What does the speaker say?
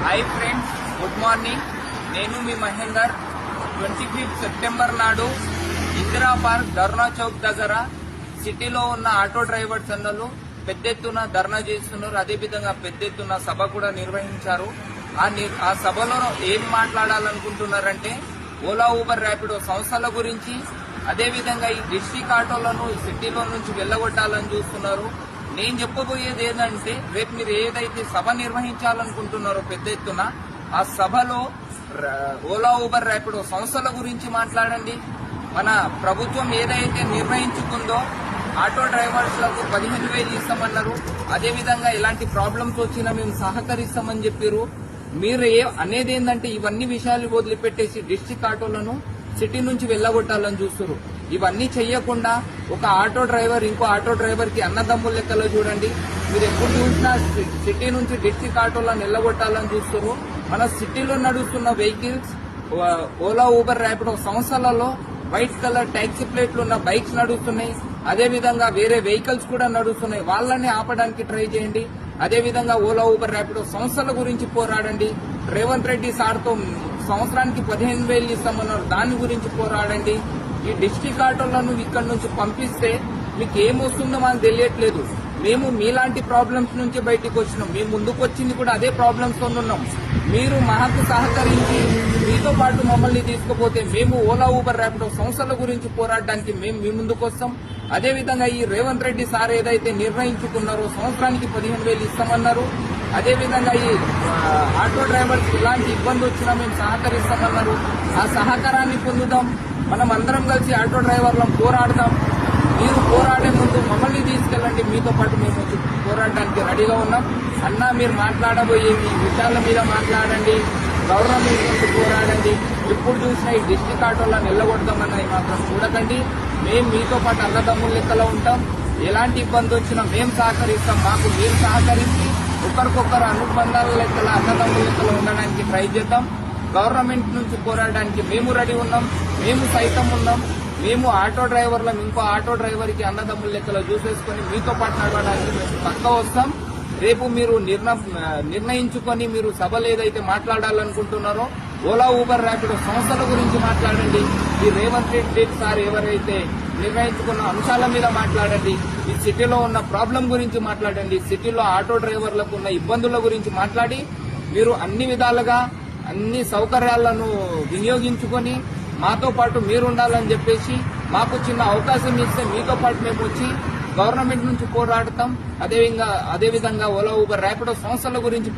Hi friends, good morning. నేను మీ Mahender. 25 September నాడు Indira park ధర్నా చౌక్ దగ్గర సిటీలో ఉన్న ఆటో డ్రైవర్స్ అన్నలు పెద్ద ఎత్తున ధర్నా చేస్తున్నారు. అదేవిధంగా పెద్ద ఎత్తున సభ కూడా నిర్వహించారు. ఆ సభలో ఏం మాట్లాడాలనుకుంటున్నారంటే ఓలా, ఊబర్, ర్యాపిడో సంస్థల గురించి, అదేవిధంగా ఈ డిస్ట్రిక్ట్ ఆటోలను సిటీలో నుంచి వెళ్లగొట్టాలని చూస్తున్నారు. నేను చెప్పబోయేది ఏంటంటే, రేపు మీరు ఏదైతే సభ నిర్వహించాలనుకుంటున్నారో పెద్ద ఎత్తున, ఆ సభలో ఓలా, ఊబర్, ర్యాపిడో సంస్థల గురించి మాట్లాడండి. మన ప్రభుత్వం ఏదైతే నిర్ణయించుకుందో ఆటో డ్రైవర్స్లకు 15,000 ఇస్తామన్నారు. అదేవిధంగా ఎలాంటి ప్రాబ్లమ్స్ వచ్చినా మేము సహకరిస్తామని చెప్పారు. మీరు అనేది ఏంటంటే, ఇవన్నీ విషయాలు వదిలిపెట్టేసి డిస్ట్రిక్ట్ ఆటోలను సిటీ నుంచి వెళ్లగొట్టాలని చూస్తారు. ఇవన్నీ చెయ్యకుండా ఒక ఆటో డ్రైవర్ ఇంకో ఆటో డ్రైవర్ కి అన్నదమ్ముల లెక్కలో చూడండి. మీరు ఎప్పుడు చూసినా సిటీ నుంచి డిస్ట్రిక్ట్ ఆటోలను వెళ్లగొట్టాలని చూస్తారు. మన సిటీలో నడుస్తున్న వెహికల్స్ ఓలా, ఊబర్, ర్యాపిడో సంస్థలలో వైట్ కలర్ టాక్సీ ప్లేట్లు ఉన్న బైక్స్ నడుస్తున్నాయి. అదేవిధంగా వేరే వెహికల్స్ కూడా నడుస్తున్నాయి. వాళ్ళని ఆపడానికి ట్రై చేయండి. అదేవిధంగా ఓలా, ఊబర్, ర్యాపిడో సంస్థల గురించి పోరాడండి. రేవంత్ రెడ్డి సార్తో సంవత్సరానికి 15,000 ఇస్తామన్నారు, దాని గురించి పోరాడండి. ఈ డిస్ట్రిక్ట్ ఆటోలను ఇక్కడి నుంచి పంపిస్తే మీకు ఏమొస్తుందో మాకు తెలియట్లేదు. మేము మీలాంటి ప్రాబ్లమ్స్ నుంచి బయటకు వచ్చినాం. మేము ముందుకు వచ్చింది కూడా అదే ప్రాబ్లమ్స్ తో ఉన్నాం. మీరు మాకు సహకరించి మీతో పాటు మమ్మల్ని తీసుకుపోతే మేము ఓలా, ఊబర్, ర్యాపిడో సంస్థల గురించి పోరాడడానికి మేము మీ ముందుకు వస్తాం. అదేవిధంగా ఈ రేవంత్ రెడ్డి సార్ ఏదైతే నిర్ణయించుకున్నారో సంవత్సరానికి 15,000 ఇస్తామన్నారు, అదేవిధంగా ఈ ఆటో డ్రైవర్స్ ఇలాంటి ఇబ్బంది వచ్చినా మేము సహకరిస్తామన్నారు. ఆ సహకారాన్ని పొందుదాం. మనం అందరం కలిసి ఆటో డ్రైవర్లను పోరాడదాం. మీరు పోరాడే ముందు మమ్మల్ని తీసుకెళ్ళండి, మీతో పాటు మేము పోరాడడానికి రెడీగా ఉన్నాం. అన్నా, మీరు మాట్లాడబోయే మీ విషయాల మీద మాట్లాడండి, గవర్నమెంట్ నుంచి పోరాడండి. ఎప్పుడు చూసినా ఈ డిస్ట్రిక్ట్ ఆటోలను వెళ్ళగొడదామన్నది మాత్రం చూడకండి. మేము మీతో పాటు అన్నదమ్ముల లెక్కలో ఉంటాం. ఎలాంటి ఇబ్బంది వచ్చినా మేము సహకరిస్తాం. మాకు మీరు సహకరించి ఒకరికొకరు అనుబంధాల లెక్కల అన్నదమ్ముల లెక్కలో ఉండడానికి ట్రై చేద్దాం. గవర్నమెంట్ నుంచి పోరాడడానికి మేము రెడీ ఉన్నాం. మేము సైతం ఉన్నాం. మేము ఆటో డ్రైవర్లం ఇంకో ఆటో డ్రైవర్ కి అన్నదమ్ముల లెక్కలో చూసేసుకుని మీతో పాటు నడవడానికి మేము పక్కా వస్తాం. రేపు మీరు నిర్ణయించుకొని మీరు సభలు ఏదైతే మాట్లాడాలనుకుంటున్నారో ఓలా, ఊబర్, ర్యాపిడో సంస్థల గురించి మాట్లాడండి. ఈ రేవంత్ రెడ్డి సార్ ఎవరైతే నిర్ణయించుకున్న అంశాల మీద మాట్లాడండి. ఈ సిటీలో ఉన్న ప్రాబ్లం గురించి మాట్లాడండి. సిటీలో ఆటో డ్రైవర్లకు ఉన్న ఇబ్బందుల గురించి మాట్లాడి మీరు అన్ని విధాలుగా అన్ని సౌకర్యాలను వినియోగించుకొని మాతో పాటు మీరు ఉండాలని చెప్పేసి మాకు చిన్న అవకాశం ఇస్తే మీతో పాటు మేము వచ్చి గవర్నమెంట్ నుంచి పోరాడతాం. అదేవిధంగా ఓలా, ఊబర్, ర్యాపిడో సంస్థల గురించి